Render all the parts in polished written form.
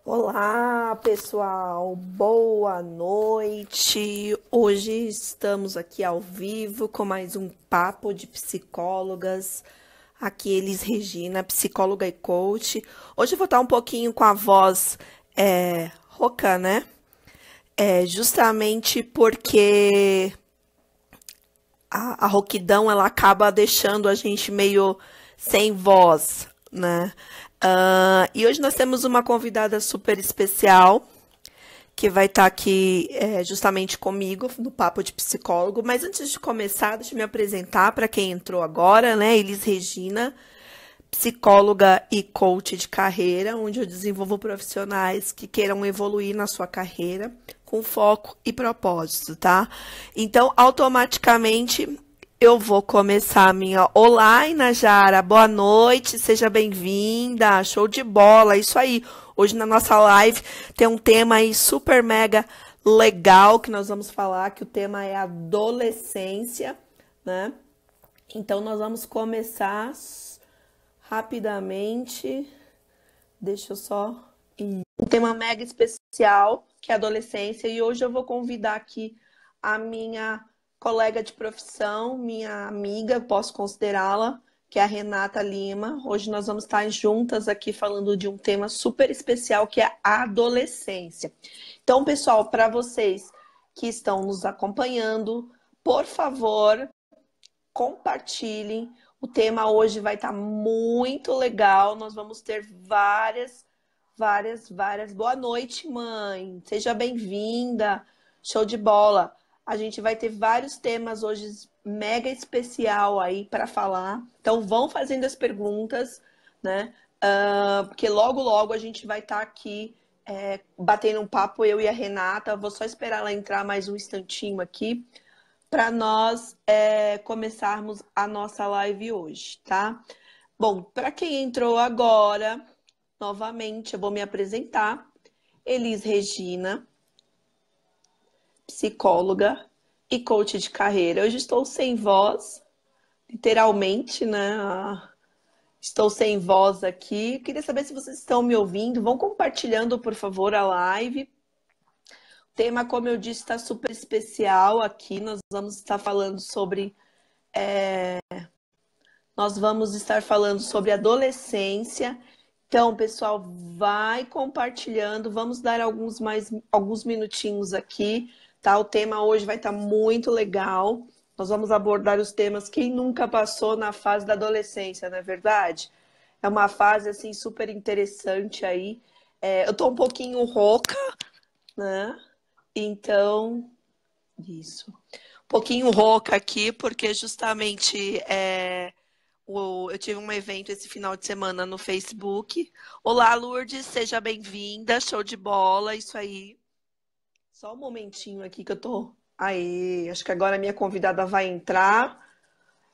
Olá, pessoal, boa noite. Hoje estamos aqui ao vivo com mais um papo de psicólogas. Aqui Elis Regina, psicóloga e coach. Hoje eu vou estar um pouquinho com a voz rouca, né? Justamente porque a rouquidão ela acaba deixando a gente meio sem voz, né? E hoje nós temos uma convidada super especial que vai estar aqui justamente comigo no Papo de Psicólogo. Mas antes de começar, deixa eu me apresentar para quem entrou agora, né? Elis Regina, psicóloga e coach de carreira, onde eu desenvolvo profissionais que queiram evoluir na sua carreira com foco e propósito, tá? Então, automaticamente eu vou começar a minha... Olá, Inajara, boa noite, seja bem-vinda, show de bola, isso aí. Hoje na nossa live tem um tema aí super mega legal que nós vamos falar, que o tema é adolescência, né? Então, nós vamos começar rapidamente. Deixa eu só... Um tema mega especial, que é a adolescência, e hoje eu vou convidar aqui a minha colega de profissão, minha amiga, posso considerá-la, que é a Renata Lima. Hoje nós vamos estar juntas aqui falando de um tema super especial, que é a adolescência. Então, pessoal, para vocês que estão nos acompanhando, por favor, compartilhem. O tema hoje vai estar muito legal, nós vamos ter várias. Boa noite, mãe. Seja bem-vinda. Show de bola. A gente vai ter vários temas hoje mega especial aí para falar. Então, vão fazendo as perguntas, né? Porque logo a gente vai estar aqui batendo um papo, eu e a Renata. Vou só esperar ela entrar mais um instantinho aqui para nós começarmos a nossa live hoje, tá? Bom, para quem entrou agora... Novamente, eu vou me apresentar. Elis Regina, psicóloga e coach de carreira. Hoje estou sem voz, literalmente, né? Estou sem voz aqui. Queria saber se vocês estão me ouvindo. Vão compartilhando, por favor, a live. O tema, como eu disse, está super especial aqui. Nós vamos estar falando sobre... Nós vamos estar falando sobre adolescência. Então, pessoal, vai compartilhando, vamos dar alguns minutinhos aqui, tá? O tema hoje vai estar muito legal. Nós vamos abordar os temas quem nunca passou na fase da adolescência, não é verdade? É uma fase, assim, super interessante aí. Eu tô um pouquinho rouca, né? Então, isso. Um pouquinho rouca aqui, porque justamente... Eu tive um evento esse final de semana no Facebook. Olá, Lourdes, seja bem-vinda. Show de bola, isso aí. Só um momentinho aqui que eu tô... Aê, acho que agora a minha convidada vai entrar.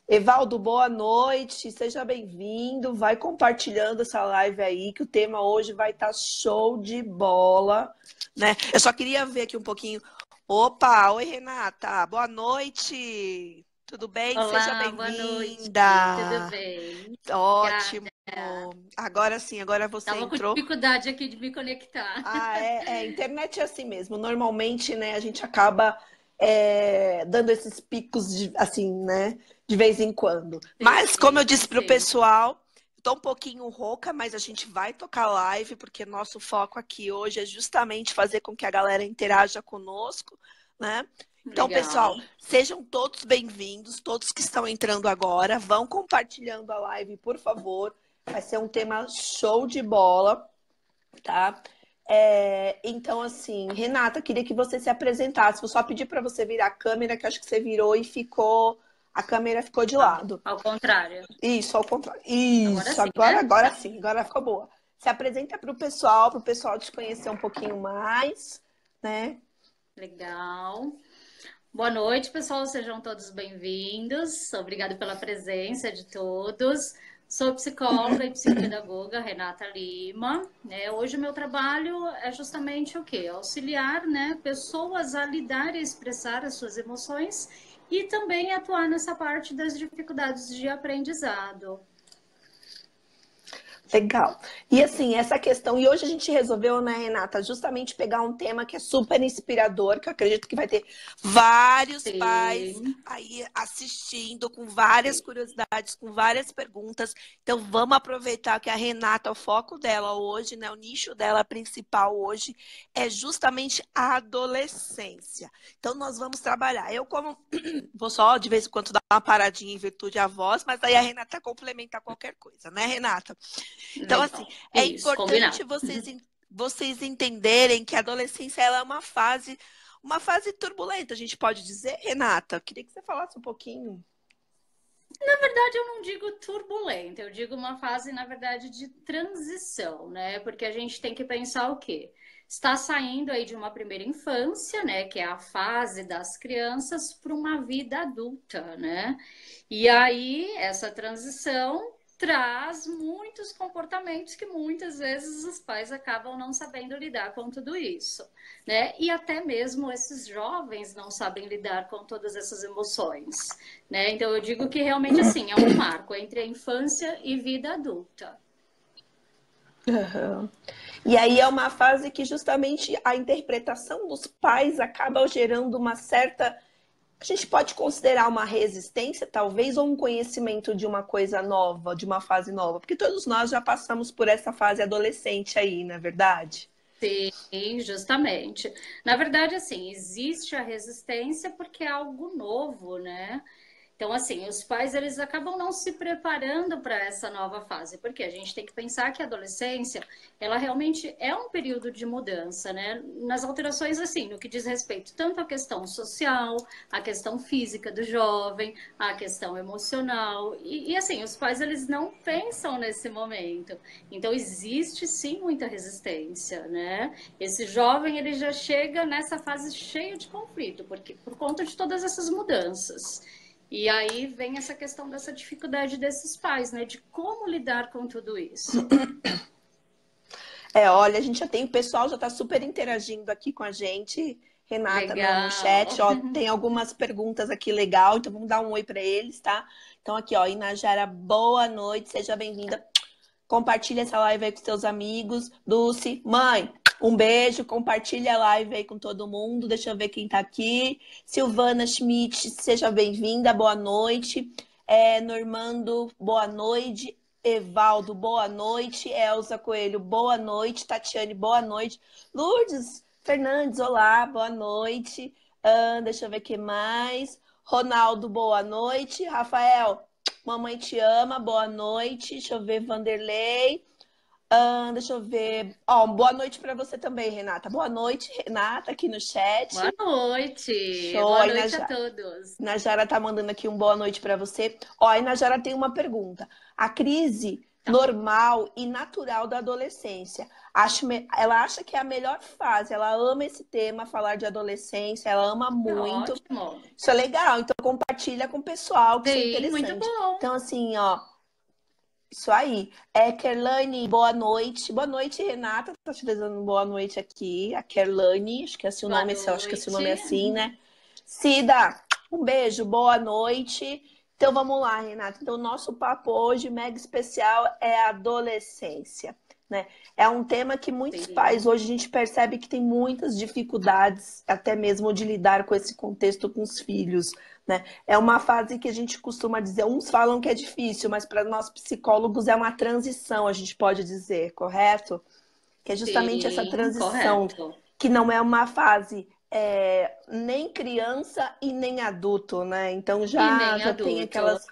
Evaldo, boa noite, seja bem-vindo. Vai compartilhando essa live aí, que o tema hoje vai estar show de bola, né? Eu só queria ver aqui um pouquinho. Opa, oi, Renata, boa noite. Tudo bem? Seja Olá, boa noite. Tudo bem-vinda. bem? Ótimo. Obrigada. Agora sim, agora você Tava com entrou. dificuldade aqui de me conectar. Internet é assim mesmo. Normalmente, né, a gente acaba dando esses picos, assim, né, de vez em quando. Mas, como eu Sim, disse para o sei. pessoal, estou um pouquinho rouca, mas a gente vai tocar live, porque nosso foco aqui hoje é justamente fazer com que a galera interaja conosco, né? Então, pessoal, Legal. sejam todos bem-vindos, todos que estão entrando agora, vão compartilhando a live, por favor. Vai ser um tema show de bola, tá? Então, assim, Renata, queria que você se apresentasse. Vou só pedir para você virar a câmera, que acho que você virou e ficou. A câmera ficou de lado. Ao contrário. Isso, ao contrário. Agora Isso, sim, agora, né? agora Tá. sim, agora ficou boa. Se apresenta para o pessoal te conhecer um pouquinho mais, né? Legal. Boa noite, pessoal. Sejam todos bem-vindos. Obrigada pela presença de todos. Sou psicóloga e psicopedagoga Renata Lima, né? Hoje o meu trabalho é justamente o quê? Auxiliar, né, pessoas a lidar e expressar as suas emoções e também atuar nessa parte das dificuldades de aprendizado. Legal. E assim, essa questão, e hoje a gente resolveu, né, Renata, justamente pegar um tema que é super inspirador, que eu acredito que vai ter vários pais Sim, aí assistindo, com várias sim. curiosidades, com várias perguntas. Então, vamos aproveitar que a Renata, o foco dela hoje, né, o nicho dela principal hoje, é justamente a adolescência. Então, nós vamos trabalhar. Eu, como vou só de vez em quando dar uma paradinha em virtude da voz, mas aí a Renata complementa qualquer coisa, né, Renata? Então, assim, Legal. é Isso, importante combinado. vocês entenderem que a adolescência ela é uma fase turbulenta, a gente pode dizer, Renata. Queria que você falasse um pouquinho. Na verdade, eu não digo turbulenta, eu digo uma fase, na verdade, de transição, né? Porque a gente tem que pensar o quê? Está saindo aí de uma primeira infância, né? Que é a fase das crianças, para uma vida adulta, né? E aí, essa transição traz muitos comportamentos que muitas vezes os pais acabam não sabendo lidar com tudo isso, né? E até mesmo esses jovens não sabem lidar com todas essas emoções, né? Então eu digo que realmente assim é um marco entre a infância e vida adulta. Uhum. E aí é uma fase que justamente a interpretação dos pais acaba gerando uma certa. A gente pode considerar uma resistência, talvez, ou um conhecimento de uma coisa nova, de uma fase nova, porque todos nós já passamos por essa fase adolescente aí, não é verdade? Sim, justamente. Na verdade, assim, existe a resistência porque é algo novo, né? Então, assim, os pais eles acabam não se preparando para essa nova fase, porque a gente tem que pensar que a adolescência, ela realmente é um período de mudança, né? Nas alterações, assim, no que diz respeito tanto à questão social, à questão física do jovem, à questão emocional, assim, os pais eles não pensam nesse momento. Então, existe sim muita resistência, né? Esse jovem ele já chega nessa fase cheio de conflito, porque por conta de todas essas mudanças. E aí vem essa questão dessa dificuldade desses pais, né? De como lidar com tudo isso. Olha, a gente já tem, o pessoal já está super interagindo aqui com a gente, Renata, no Legal. chat, ó, tem algumas perguntas aqui legal, então vamos dar um oi para eles, tá? Então aqui, ó, Inajara, boa noite, seja bem-vinda. Compartilha essa live aí com seus amigos. Dulce, mãe, um beijo, compartilha a live aí com todo mundo. Deixa eu ver quem tá aqui. Silvana Schmidt, seja bem-vinda, boa noite. Normando, boa noite. Evaldo, boa noite. Elza Coelho, boa noite. Tatiane, boa noite. Lourdes Fernandes, olá, boa noite. Deixa eu ver quem mais. Ronaldo, boa noite. Rafael, mamãe te ama, boa noite. Deixa eu ver, Vanderlei. Deixa eu ver. Ó, boa noite para você também, Renata. Boa noite, Renata, aqui no Boa chat. noite. Show. Boa Aí, noite a todos. Najara tá mandando aqui um boa noite para você. Ó, aí Najara tem uma pergunta. A crise Tá. normal e natural da adolescência. Ela acha que é a melhor fase. Ela ama esse tema, falar de adolescência. Ela ama É muito. ótimo. Isso é legal. Então compartilha com o pessoal, que isso é Sim, muito interessante. bom. Então, assim, ó. Isso aí. Kerlane, boa noite. Boa noite, Renata. Tá te desejando boa noite aqui. A Kerlane, acho que é seu Boa nome, acho que é seu noite. nome assim, né? Cida, um beijo, boa noite. Então vamos lá, Renata. Então, o nosso papo hoje, mega especial, é a adolescência, né? É um tema que muitos pais Sim, hoje a gente percebe que tem muitas dificuldades, até mesmo de lidar com esse contexto com os filhos, né? É uma fase que a gente costuma dizer, uns falam que é difícil, mas para nós psicólogos é uma transição, a gente pode dizer, correto? Que é justamente essa sim, transição, correto. que não é uma fase nem criança e nem adulto, né? Então E já nem já tem adulto. aquelas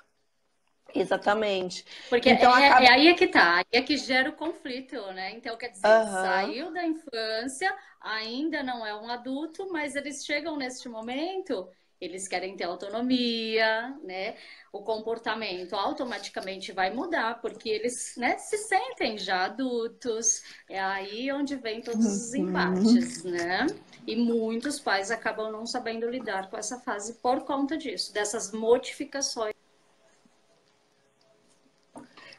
Exatamente. Porque Então acaba. aí é que tá, aí é que gera o conflito, né? Então, quer dizer, Aham. saiu da infância, ainda não é um adulto, mas eles chegam neste momento, eles querem ter autonomia, né? O comportamento automaticamente vai mudar, porque eles, né, se sentem já adultos. É aí onde vem todos os Uhum. embates, né? E muitos pais acabam não sabendo lidar com essa fase por conta disso, dessas modificações.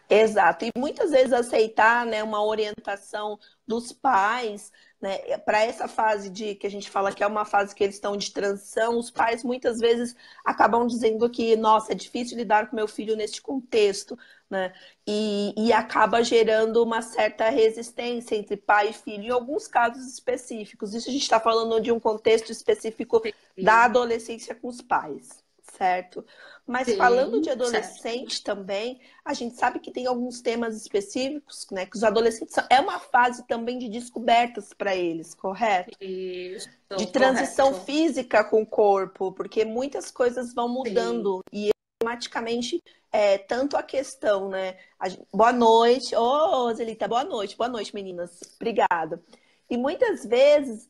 Exato. E muitas vezes aceitar, né, uma orientação dos pais, né, para essa fase de que a gente fala que é uma fase que eles estão de transição, os pais muitas vezes acabam dizendo que, nossa, é difícil lidar com meu filho neste contexto, né? E acaba gerando uma certa resistência entre pai e filho, em alguns casos específicos. Isso a gente está falando de um contexto específico da Sim, adolescência com os pais, certo? Mas falando de sim, certo. adolescente também, a gente sabe que tem alguns temas específicos, né? Que os adolescentes é uma fase também de descobertas para eles, correto? Isso, De transição correto. física com o corpo, porque muitas coisas vão Sim, mudando e automaticamente tanto a questão, né? Boa noite, ô Zelita, boa noite, meninas. Obrigada. E muitas vezes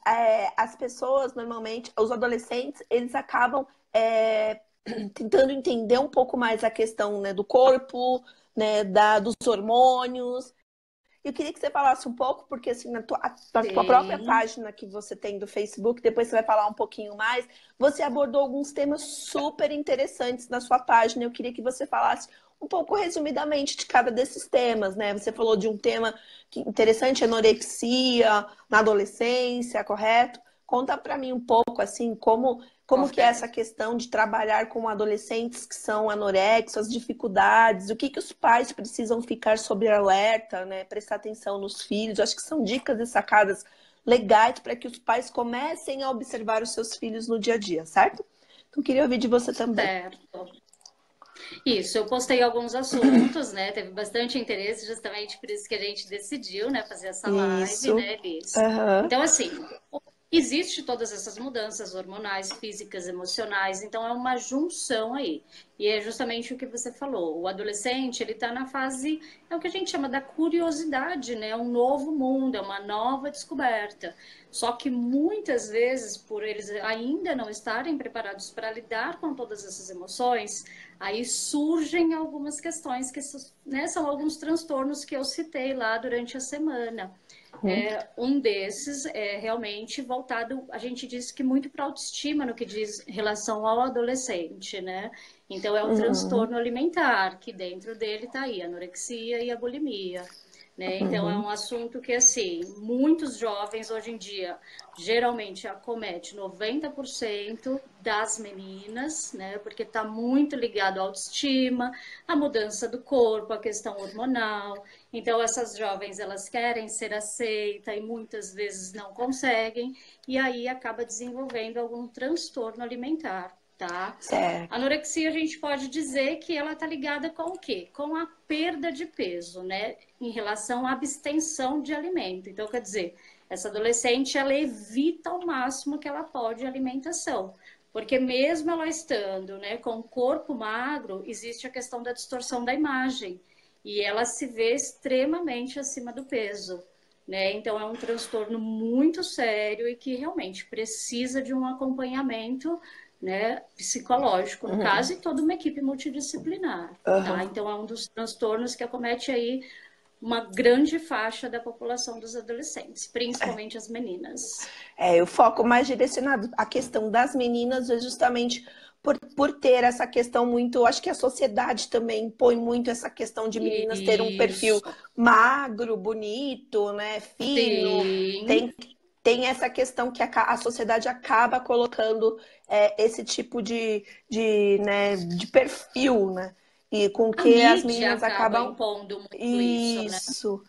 as pessoas, normalmente, os adolescentes, eles acabam tentando entender um pouco mais a questão, né, do corpo, né, dos hormônios. Eu queria que você falasse um pouco, porque assim, na tua própria sim. página que você tem do Facebook, depois você vai falar um pouquinho mais, você abordou alguns temas super interessantes na sua página. Eu queria que você falasse um pouco resumidamente de cada desses temas, né? Você falou de um tema interessante, anorexia na adolescência, correto? Conta para mim um pouco assim, como que é essa Correto. questão de trabalhar com adolescentes que são anorexos, as dificuldades, o que que os pais precisam ficar sob alerta, né? Prestar atenção nos filhos. Acho que são dicas e sacadas legais para que os pais comecem a observar os seus filhos no dia a dia, certo? Então, queria ouvir de você também. Certo. Isso, eu postei alguns assuntos, né? Teve bastante interesse, justamente por isso que a gente decidiu, né, fazer essa live, Isso. né, Liz? Aham. Então, assim, existe todas essas mudanças hormonais, físicas, emocionais, então é uma junção aí. E é justamente o que você falou. O adolescente, ele está na fase, é o que a gente chama da curiosidade, né? É um novo mundo, é uma nova descoberta. Só que muitas vezes, por eles ainda não estarem preparados para lidar com todas essas emoções, aí surgem algumas questões que, né, são alguns transtornos que eu citei lá durante a semana. Uhum. Um desses é realmente voltado, a gente diz que muito para autoestima no que diz relação ao adolescente, né? Então é o Uhum. transtorno alimentar, que dentro dele está aí a anorexia e a bulimia. Né? Então é Uhum. um assunto que assim, muitos jovens hoje em dia geralmente acomete 90% das meninas, né? Porque está muito ligado à autoestima, à mudança do corpo, à questão hormonal. Então essas jovens elas querem ser aceitas e muitas vezes não conseguem e aí acaba desenvolvendo algum transtorno alimentar, tá? Certo. Anorexia, a gente pode dizer que ela está ligada com o quê? Com a perda de peso, né? Em relação à abstenção de alimento. Então, quer dizer, essa adolescente, ela evita ao máximo que ela pode a alimentação. Porque mesmo ela estando, né, com o corpo magro, existe a questão da distorção da imagem. E ela se vê extremamente acima do peso. Né? Então, é um transtorno muito sério e que realmente precisa de um acompanhamento, né, psicológico, no Uhum. caso, e toda uma equipe multidisciplinar, tá? Aham. Então, é um dos transtornos que acomete aí uma grande faixa da população dos adolescentes, principalmente as meninas. O foco mais direcionado à questão das meninas é justamente por ter essa questão muito. Acho que a sociedade também põe muito essa questão de meninas ter um perfil Isso, magro, bonito, né, fino. sim. Tem essa questão que a sociedade acaba colocando esse tipo né, de perfil, né? E com A que as mídia meninas acaba acabam. impondo muito isso, né? Isso.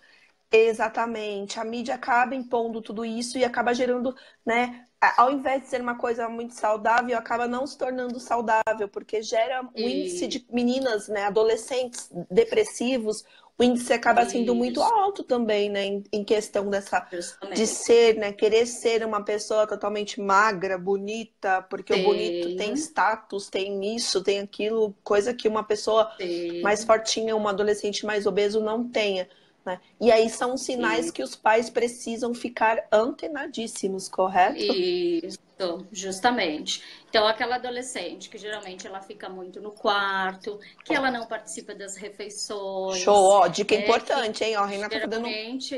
Exatamente. A mídia acaba impondo tudo isso e acaba gerando, né? Ao invés de ser uma coisa muito saudável, acaba não se tornando saudável, porque gera um índice E de meninas, né, adolescentes depressivos, o índice acaba sendo muito Isso, alto também, né? Em questão dessa de justamente. ser, né? Querer ser uma pessoa totalmente magra, bonita, porque o bonito tem Tem, status, tem isso, tem aquilo, coisa que uma pessoa mais tem, fortinha, um adolescente mais obeso não tenha. Né? E aí são sinais e que os pais precisam ficar antenadíssimos, correto? isso, justamente. Então, aquela adolescente que geralmente ela fica muito no quarto, que ela não participa das Show, refeições, ó, dica né? Que importante, hein? Ó, a Renata tá dando geralmente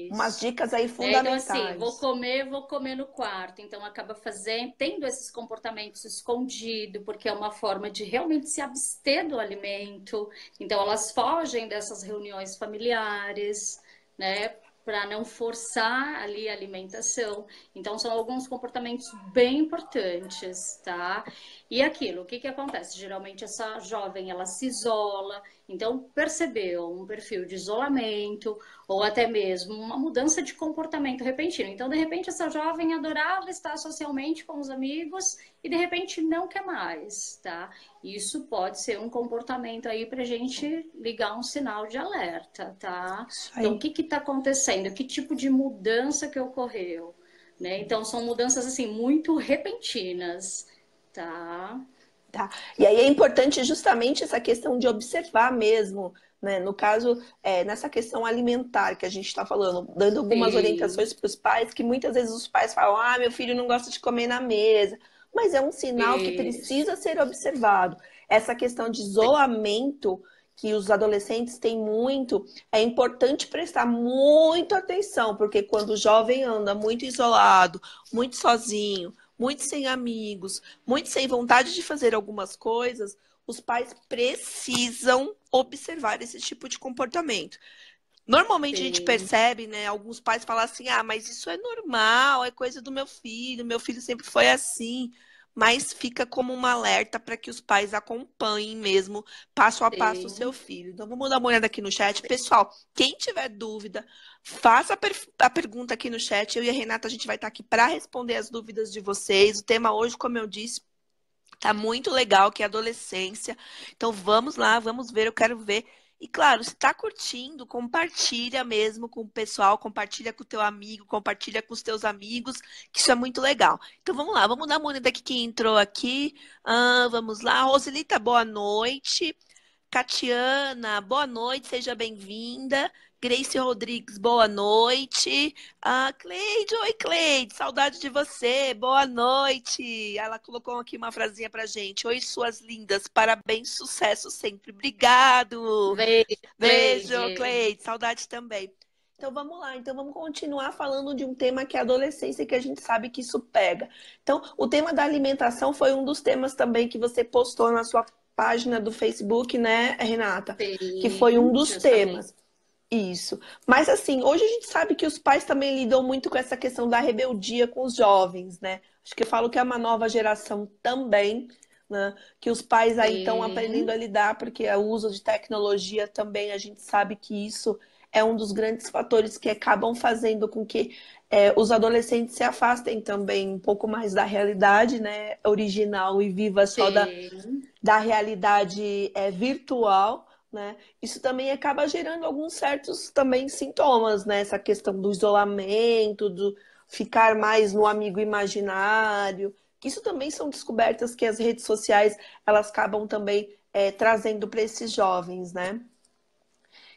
umas isso. dicas aí Né? Então, assim, fundamentais. vou comer no quarto. Então, acaba fazendo, tendo esses comportamentos escondido, porque é uma forma de realmente se abster do alimento. Então, elas fogem dessas reuniões familiares, né? Para não forçar ali a alimentação. Então, são alguns comportamentos bem importantes, tá? E aquilo, o que que acontece? Geralmente, essa jovem, ela se isola. Então, percebeu um perfil de isolamento, ou até mesmo uma mudança de comportamento repentino. Então, de repente, essa jovem adorava estar socialmente com os amigos e de repente não quer mais, tá? Isso pode ser um comportamento aí para a gente ligar um sinal de alerta, tá? Isso Então, o aí. que está acontecendo? Que tipo de mudança que ocorreu? Né? Então, são mudanças assim muito repentinas, tá? Tá? E aí é importante justamente essa questão de observar mesmo, né? No caso, nessa questão alimentar que a gente está falando, dando algumas Sim, orientações para os pais, que muitas vezes os pais falam, ah, meu filho não gosta de comer na mesa, mas é um sinal que isso. precisa ser observado. Essa questão de isolamento que os adolescentes têm muito, é importante prestar muito atenção, porque quando o jovem anda muito isolado, muito sozinho, muito sem amigos, muito sem vontade de fazer algumas coisas, os pais precisam observar esse tipo de comportamento. Normalmente a gente Sim, percebe, né? Alguns pais falam assim: ah, mas isso é normal, é coisa do meu filho sempre foi assim. Mas fica como um alerta para que os pais acompanhem mesmo, passo a passo, o seu sim. filho. Então vamos dar uma olhada aqui no chat. Pessoal, quem tiver dúvida, faça a pergunta aqui no chat. Eu e a Renata, a gente vai estar aqui para responder as dúvidas de vocês. O tema hoje, como eu disse, tá muito legal, que é adolescência. Então vamos lá, vamos ver, eu quero ver. E claro, se tá curtindo, compartilha mesmo com o pessoal, compartilha com o teu amigo, compartilha com os teus amigos, que isso é muito legal. Então vamos lá, vamos dar uma olhada aqui quem entrou aqui. Ah, vamos lá, Roselita, boa noite. Catiana, boa noite, seja bem-vinda. Grace Rodrigues, boa noite. Ah, Cleide, oi Cleide, saudade de você, boa noite. Ela colocou aqui uma frasinha pra gente. Oi, suas lindas, parabéns, sucesso sempre. Obrigado. Beijo, Beijo, Cleide. Cleide, saudade também. Então vamos lá, então vamos continuar falando de um tema que é a adolescência, que a gente sabe que isso pega. Então, o tema da alimentação foi um dos temas também que você postou na sua página do Facebook, né, Renata? Que foi um Sim, dos justamente. temas. Isso. Mas assim, hoje a gente sabe que os pais também lidam muito com essa questão da rebeldia com os jovens, né? Acho que eu falo que é uma nova geração também, né? Que os pais aí estão aprendendo Sim, a lidar, porque o uso de tecnologia também, a gente sabe que isso é um dos grandes fatores que acabam fazendo com que os adolescentes se afastem também um pouco mais da realidade, né, original e viva só sim, da realidade virtual, né? Isso também acaba gerando alguns certos também sintomas, né? Essa questão do isolamento, do ficar mais no amigo imaginário. Isso também são descobertas que as redes sociais elas acabam também trazendo para esses jovens, né?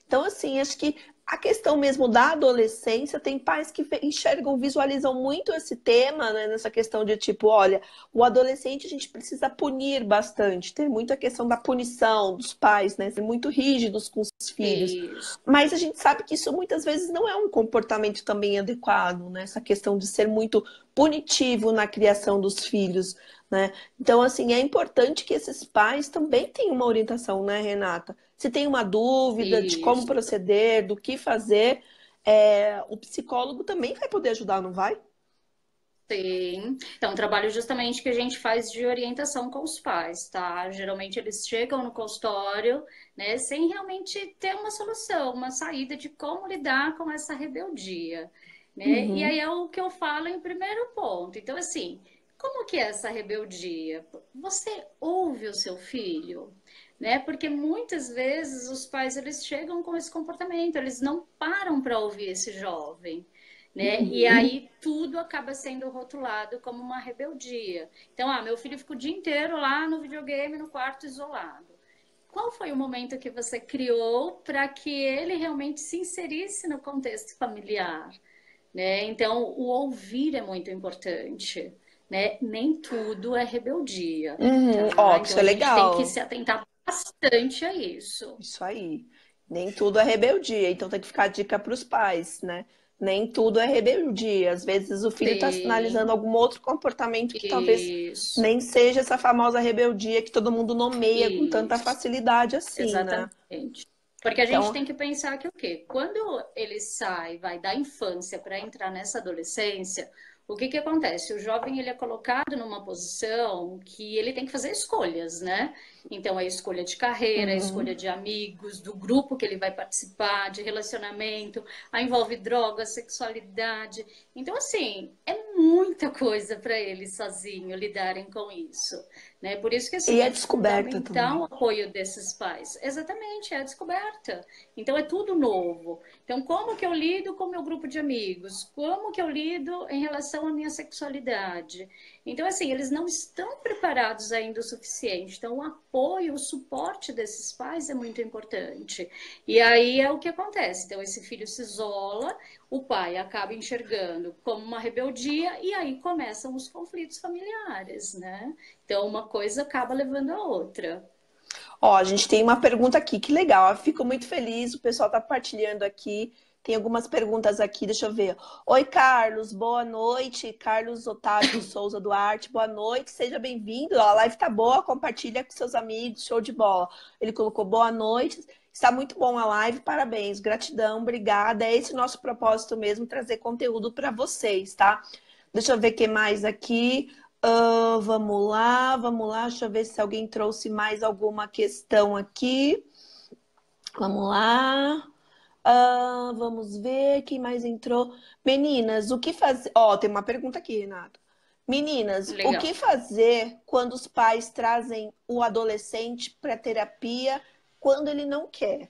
Então, assim, acho que a questão mesmo da adolescência, tem pais que enxergam, visualizam muito esse tema, né, nessa questão de tipo, olha, o adolescente a gente precisa punir bastante, tem muito a questão da punição dos pais, né, ser muito rígidos com os filhos. isso. Mas a gente sabe que isso muitas vezes não é um comportamento também adequado, né, essa questão de ser muito punitivo na criação dos filhos, né? Então, assim, é importante que esses pais também tenham uma orientação, né, Renata? Se tem uma dúvida de como Isso. proceder, do que fazer, o psicólogo também vai poder ajudar, não vai? Sim. Então, um trabalho justamente que a gente faz de orientação com os pais, tá? Geralmente eles chegam no consultório, né, sem realmente ter uma solução, uma saída de como lidar com essa rebeldia, né? E aí Uhum. é o que eu falo em primeiro ponto. Então, assim, como que é essa rebeldia? Você ouve o seu filho? né? Porque muitas vezes os pais eles chegam com esse comportamento, eles não param para ouvir esse jovem, né? E aí tudo acaba sendo rotulado como uma rebeldia. Então, meu filho fica o dia inteiro lá no videogame, no quarto isolado. Qual foi o momento que você criou para que ele realmente se inserisse no contexto familiar, né? Então, o ouvir é muito importante, né? Nem tudo é rebeldia, Ó, tá? Então, isso é a gente tem que legal. se atentar bastante a isso. Isso aí. Nem tudo é rebeldia, então tem que ficar a dica para os pais, né? Nem tudo é rebeldia. Às vezes o filho está sinalizando Sim, algum outro comportamento que talvez isso, nem seja essa famosa rebeldia que todo mundo nomeia com tanta isso, facilidade assim, né? exatamente. Porque a gente Então, tem que pensar que o quê? Quando ele sai, vai da infância para entrar nessa adolescência, o que que acontece? O jovem ele é colocado numa posição que ele tem que fazer escolhas, né? Então, a escolha de carreira, a escolha uhum. de amigos, do grupo que ele vai participar, de relacionamento, aí envolve droga, sexualidade. Então, assim, é muita coisa para eles sozinho lidarem com isso, né? Por isso que, E assim, a é descoberta fundamental o também. apoio desses pais. Exatamente, é a descoberta. Então, é tudo novo. Então, como que eu lido com o meu grupo de amigos? Como que eu lido em relação à minha sexualidade? Então, assim, eles não estão preparados ainda o suficiente. Então, o apoio, o suporte desses pais é muito importante. E aí é o que acontece. Então, esse filho se isola, o pai acaba enxergando como uma rebeldia, e aí começam os conflitos familiares, né? Então, uma coisa acaba levando a outra. Ó, a gente tem uma pergunta aqui, que legal. Eu fico muito feliz, o pessoal tá partilhando aqui. Tem algumas perguntas aqui, deixa eu ver. Oi, Carlos, boa noite. Carlos Otávio Souza Duarte, boa noite, seja bem-vindo. Ó, a live tá boa, compartilha com seus amigos, show de bola. Ele colocou boa noite. Está muito bom a live, parabéns, gratidão, obrigada. É esse o nosso propósito mesmo, trazer conteúdo para vocês, tá? Deixa eu ver o que mais aqui. Vamos lá. Deixa eu ver se alguém trouxe mais alguma questão aqui. Vamos lá. Vamos ver quem mais entrou. Meninas, o que fazer? Ó, tem uma pergunta aqui, Renato. Meninas, o que Legal. fazer quando os pais trazem o adolescente para terapia quando ele não quer?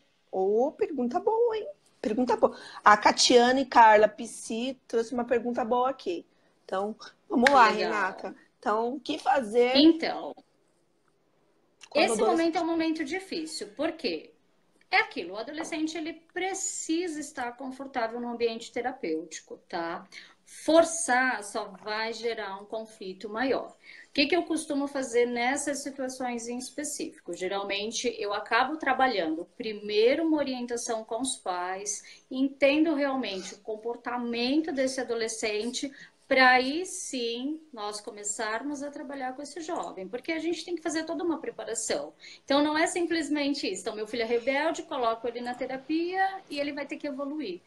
Pergunta boa, hein? Pergunta boa. A Catiane Carla Psi trouxe uma pergunta boa aqui. Então, vamos lá, Renata. Legal. Então, o que fazer Então, quando o esse momento é um adolescente. momento difícil. Por quê? É aquilo, o adolescente ele precisa estar confortável no ambiente terapêutico, tá? Forçar só vai gerar um conflito maior. O que que eu costumo fazer nessas situações em específico? Geralmente eu acabo trabalhando primeiro uma orientação com os pais, entendo realmente o comportamento desse adolescente, para aí sim nós começarmos a trabalhar com esse jovem, porque a gente tem que fazer toda uma preparação. Então não é simplesmente isso. Então, meu filho é rebelde, coloco ele na terapia e ele vai ter que evoluir.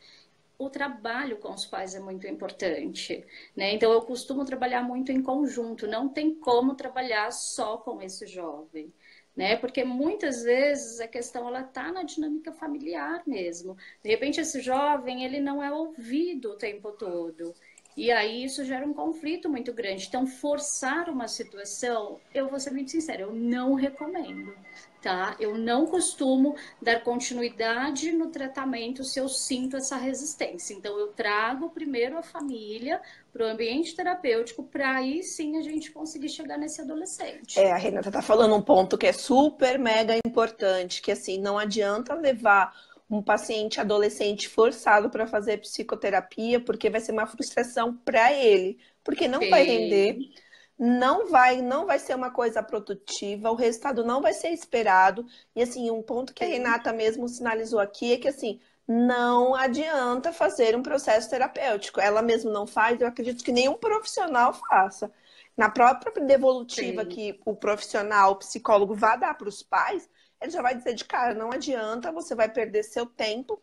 O trabalho com os pais é muito importante, né? Então eu costumo trabalhar muito em conjunto, não tem como trabalhar só com esse jovem, né? Porque muitas vezes a questão ela tá na dinâmica familiar mesmo. De repente esse jovem, ele não é ouvido o tempo todo. E aí isso gera um conflito muito grande. Então, forçar uma situação, eu vou ser muito sincera, eu não recomendo, tá? Eu não costumo dar continuidade no tratamento se eu sinto essa resistência. Então, eu trago primeiro a família para o ambiente terapêutico, para aí sim a gente conseguir chegar nesse adolescente. A Renata tá falando um ponto que é super mega importante, que assim, não adianta levar um paciente adolescente forçado para fazer psicoterapia, porque vai ser uma frustração para ele, porque não vai render, Sim, não vai ser uma coisa produtiva, o resultado não vai ser esperado. E assim, um ponto que a sim, Renata mesmo sinalizou aqui é que assim, não adianta fazer um processo terapêutico. Ela mesmo não faz, eu acredito que nenhum profissional faça. Na própria devolutiva sim, que o profissional, o psicólogo vai dar para os pais, ele já vai dizer de cara, não adianta, você vai perder seu tempo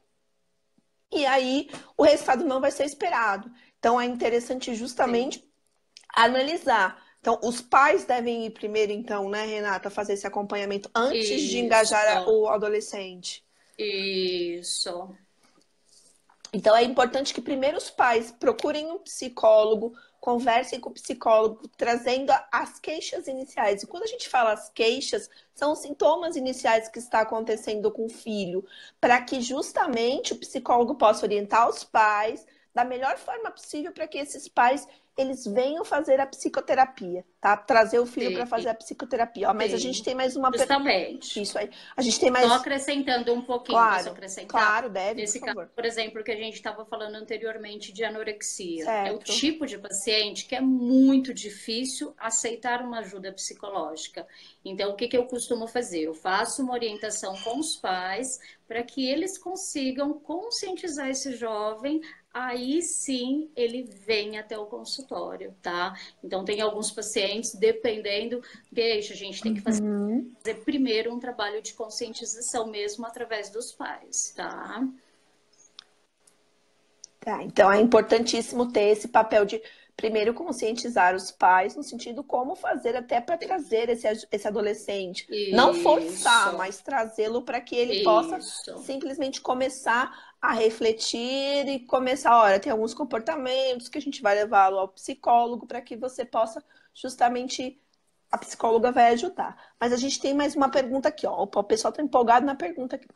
e aí o resultado não vai ser esperado. Então é interessante sim. justamente analisar. Então, os pais devem ir primeiro, então, né, Renata, fazer esse acompanhamento antes de engajar Isso, o adolescente. isso. Então, é importante que primeiro os pais procurem um psicólogo, conversem com o psicólogo, trazendo as queixas iniciais. E quando a gente fala as queixas, são os sintomas iniciais que está acontecendo com o filho, para que justamente o psicólogo possa orientar os pais da melhor forma possível para que esses pais eles venham fazer a psicoterapia, tá? Trazer o filho para fazer Sim, a psicoterapia. Ó, mas a gente sim, tem mais uma justamente. isso aí. A gente tem Só mais, acrescentando um pouquinho, posso claro, acrescentar? claro, deve, por Nesse caso, favor. por exemplo, que a gente estava falando anteriormente de anorexia, é o Certo. tipo de paciente que é muito difícil aceitar uma ajuda psicológica. Então, o que que eu costumo fazer? Eu faço uma orientação com os pais para que eles consigam conscientizar esse jovem. Aí sim ele vem até o consultório, tá? Então, tem alguns pacientes, dependendo, deixa, a gente tem que fazer Uhum. primeiro um trabalho de conscientização mesmo através dos pais, tá? Tá, então é importantíssimo ter esse papel de primeiro conscientizar os pais no sentido como fazer até para trazer esse adolescente. Não forçar, Isso, mas trazê-lo para que ele possa isso. simplesmente começar a refletir e começar, olha, tem alguns comportamentos que a gente vai levá-lo ao psicólogo para que você possa justamente a psicóloga vai ajudar. Mas a gente tem mais uma pergunta aqui, ó. O pessoal está empolgado na pergunta aqui.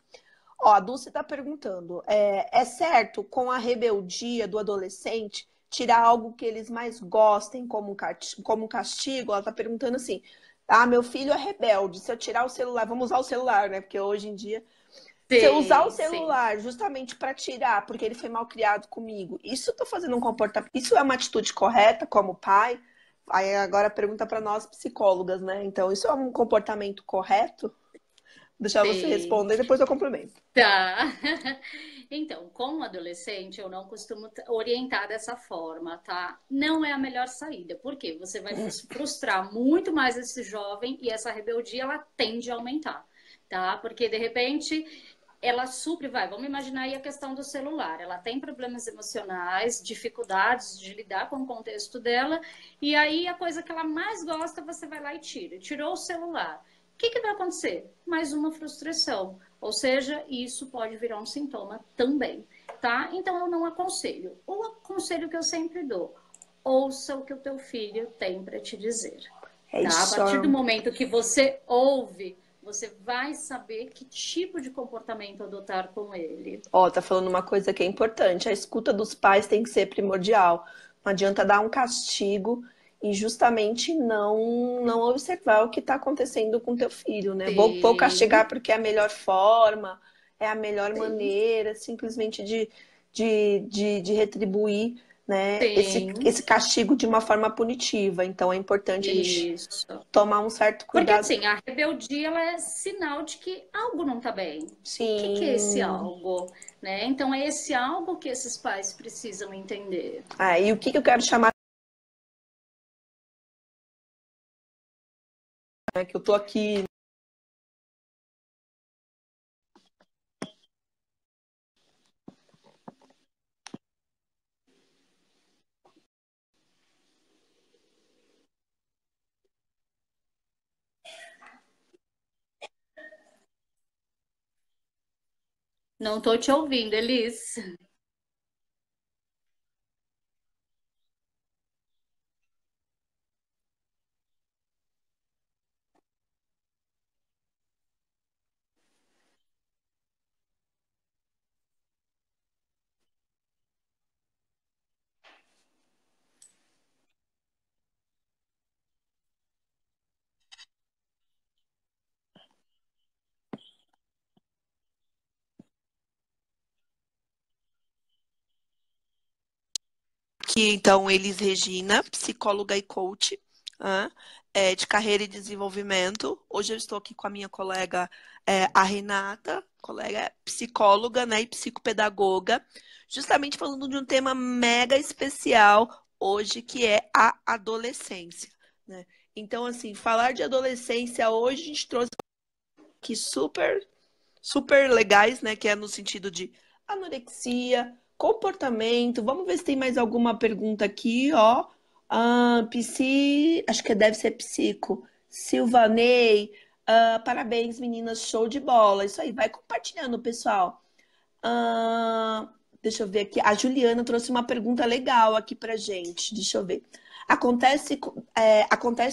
Ó, a Dulce está perguntando: é certo, com a rebeldia do adolescente, tirar algo que eles mais gostem como um castigo? Ela está perguntando assim: ah, meu filho é rebelde, se eu tirar o celular, vamos usar o celular, né? Porque hoje em dia, se eu usar o Sim, sim. celular justamente para tirar, porque ele foi mal criado comigo, isso eu tô fazendo um comportamento, isso é uma atitude correta como pai? Aí agora pergunta para nós psicólogas, né? Então, isso é um comportamento correto? Deixar você Sim. responder, depois eu complemento. Tá. Então, com o adolescente, eu não costumo orientar dessa forma, tá? Não é a melhor saída. Por quê? Você vai frustrar muito mais esse jovem e essa rebeldia ela tende a aumentar, tá? Porque de repente ela supre, vai, vamos imaginar aí a questão do celular. Ela tem problemas emocionais, dificuldades de lidar com o contexto dela, e aí a coisa que ela mais gosta, você vai lá e tira. Tirou o celular. O que que vai acontecer? Mais uma frustração. Ou seja, isso pode virar um sintoma também, tá? Então eu não aconselho. O conselho que eu sempre dou: ouça o que o teu filho tem para te dizer, É tá? A isso. partir do momento que você ouve, você vai saber que tipo de comportamento adotar com ele. Ó, tá falando uma coisa que é importante. A escuta dos pais tem que ser primordial. Não adianta dar um castigo e justamente não observar o que está acontecendo com teu filho, né? Vou castigar Sim, porque é a melhor forma, é a melhor sim, maneira, simplesmente de retribuir, né, esse sim, castigo de uma forma punitiva. Então é importante a gente isso. tomar um certo Porque cuidado. assim, a rebeldia ela é sinal de que algo não está bem. O que que é esse Sim. algo, né? Então é esse algo que esses pais precisam entender. Ah, e o que eu quero chamar, né, que eu tô aqui. Não tô te ouvindo, Elis. Que então Elis Regina, psicóloga e coach, né, de carreira e desenvolvimento. Hoje eu estou aqui com a minha colega, a Renata, colega psicóloga, né, e psicopedagoga, justamente falando de um tema mega especial hoje, que é a adolescência, né? Então, assim, falar de adolescência hoje a gente trouxe aqui super legais, né? Que é no sentido de anorexia, comportamento. Vamos ver se tem mais alguma pergunta aqui, ó. Acho que deve ser psico. Silvanei, parabéns, meninas, show de bola. Isso aí, vai compartilhando, pessoal. Deixa eu ver aqui. A Juliana trouxe uma pergunta legal aqui pra gente. Deixa eu ver. Acontece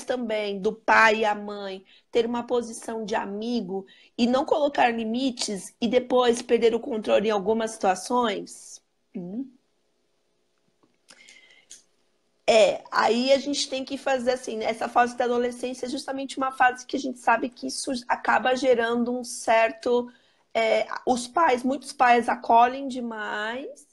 também do pai e a mãe ter uma posição de amigo e não colocar limites e depois perder o controle em algumas situações? Hum. Aí a gente tem que fazer assim, né? Essa fase da adolescência é justamente uma fase que a gente sabe que isso acaba gerando um certo. Muitos pais acolhem demais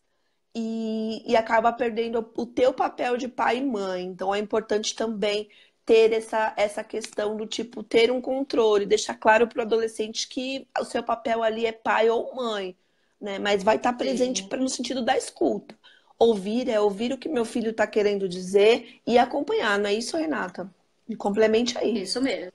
e acaba perdendo o teu papel de pai e mãe. Então é importante também ter essa questão do tipo, ter um controle, deixar claro para o adolescente que o seu papel ali é pai ou mãe, né? Mas vai estar presente Sim. no sentido da escuta. Ouvir é ouvir o que meu filho está querendo dizer e acompanhar, não é isso, Renata? Me complemente aí. Isso mesmo.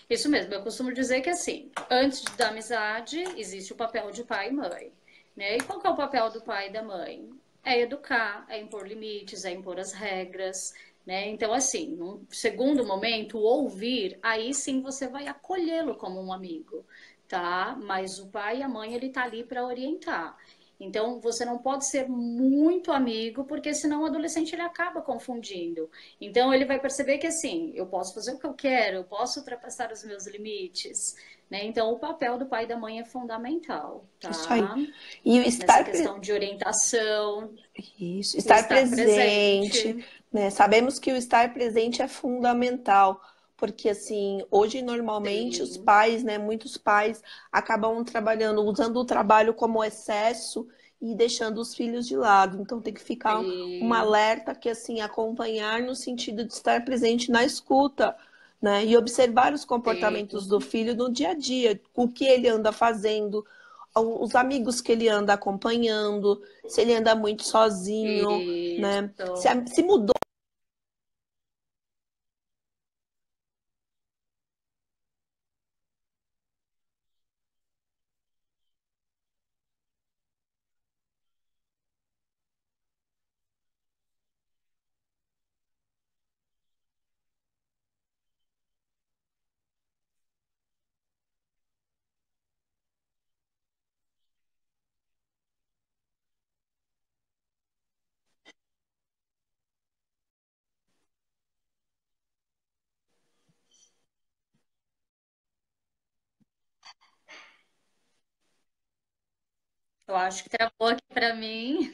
Isso mesmo. Eu costumo dizer que assim, antes da amizade, existe o papel de pai e mãe, né? E qual que é o papel do pai e da mãe? É educar, é impor limites, é impor as regras, né? Então, assim, num segundo momento, o ouvir, aí sim você vai acolhê-lo como um amigo, tá? Mas o pai e a mãe, ele tá ali para orientar. Então, você não pode ser muito amigo, porque senão o adolescente ele acaba confundindo. Então ele vai perceber que assim, eu posso fazer o que eu quero, eu posso ultrapassar os meus limites, né? Então o papel do pai e da mãe é fundamental, Isso aí. tá? E o Nessa questão de orientação, isso, o estar estar presente, presente. né? Sabemos que o estar presente é fundamental, porque assim, hoje normalmente os Sim, pais, né, muitos pais acabam trabalhando, usando o trabalho como excesso e deixando os filhos de lado. Então tem que ficar um sim, alerta que assim acompanhar no sentido de estar presente na escuta, né? E observar os comportamentos do sim, filho no dia a dia, o que ele anda fazendo, os amigos que ele anda acompanhando, se ele anda muito sozinho, né? isso. Se mudou. Eu acho que travou aqui para mim.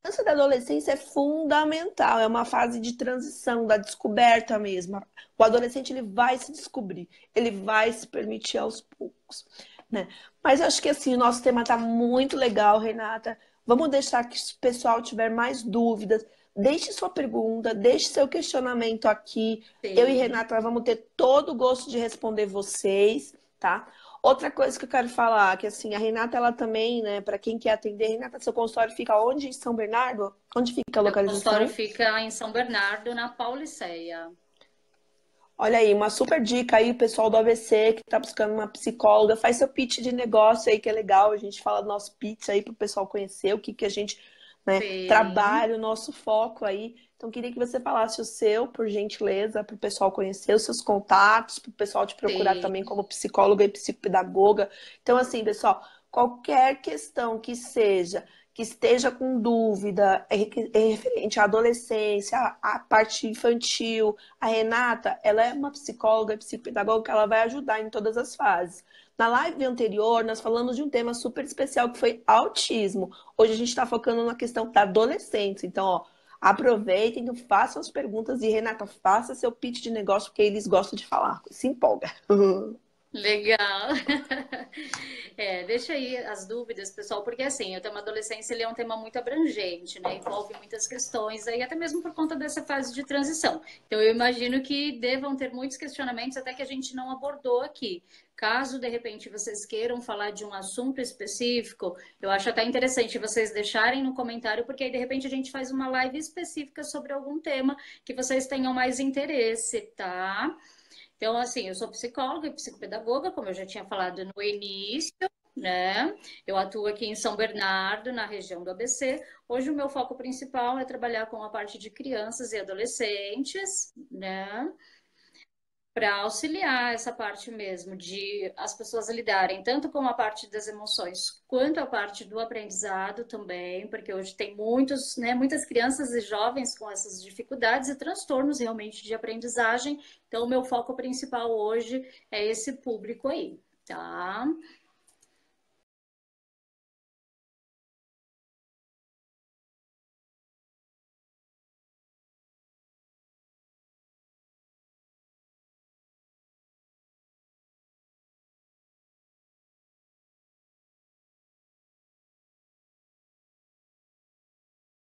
A infância da adolescência é fundamental, é uma fase de transição, da descoberta mesmo. O adolescente ele vai se descobrir, ele vai se permitir aos poucos, né? Mas eu acho que assim, o nosso tema está muito legal, Renata. Vamos deixar que se o pessoal tiver mais dúvidas, deixe sua pergunta, deixe seu questionamento aqui. Eu e Sim. Renata vamos ter todo o gosto de responder vocês, tá? Outra coisa que eu quero falar, que assim, a Renata, ela também, né, para quem quer atender, Renata, seu consultório fica onde? Em São Bernardo? Onde fica a Meu consultório localização? fica em São Bernardo, na Pauliceia. Olha aí, uma super dica aí, o pessoal do AVC que tá buscando uma psicóloga, faz seu pitch de negócio aí, que é legal, a gente fala do nosso pitch aí para o pessoal conhecer o que que a gente, né, Sim, trabalha, o nosso foco aí. Então, queria que você falasse o seu, por gentileza, para o pessoal conhecer os seus contatos, para o pessoal te procurar sim. também como psicóloga e psicopedagoga. Então, assim, pessoal, qualquer questão que seja, que esteja com dúvida referente à adolescência, à parte infantil, a Renata, ela é uma psicóloga, psicopedagoga, que ela vai ajudar em todas as fases. Na live anterior, nós falamos de um tema super especial que foi autismo. Hoje a gente está focando na questão da adolescência. Então, ó, aproveitem, façam as perguntas e, Renata, faça seu pitch de negócio, porque eles gostam de falar. Se empolga. Legal. É, deixa aí as dúvidas, pessoal, porque assim, o tema adolescência ele é um tema muito abrangente, né? Envolve muitas questões aí, até mesmo por conta dessa fase de transição. Então, eu imagino que devam ter muitos questionamentos até que a gente não abordou aqui. Caso de repente vocês queiram falar de um assunto específico, eu acho até interessante vocês deixarem no comentário, porque aí de repente a gente faz uma live específica sobre algum tema que vocês tenham mais interesse, tá? Então, assim, eu sou psicóloga e psicopedagoga, como eu já tinha falado no início, né? Eu atuo aqui em São Bernardo, na região do ABC. Hoje o meu foco principal é trabalhar com a parte de crianças e adolescentes, né? para auxiliar essa parte mesmo de as pessoas lidarem tanto com a parte das emoções quanto a parte do aprendizado também, porque hoje tem muitos, né, muitas crianças e jovens com essas dificuldades e transtornos realmente de aprendizagem. Então, o meu foco principal hoje é esse público aí, tá?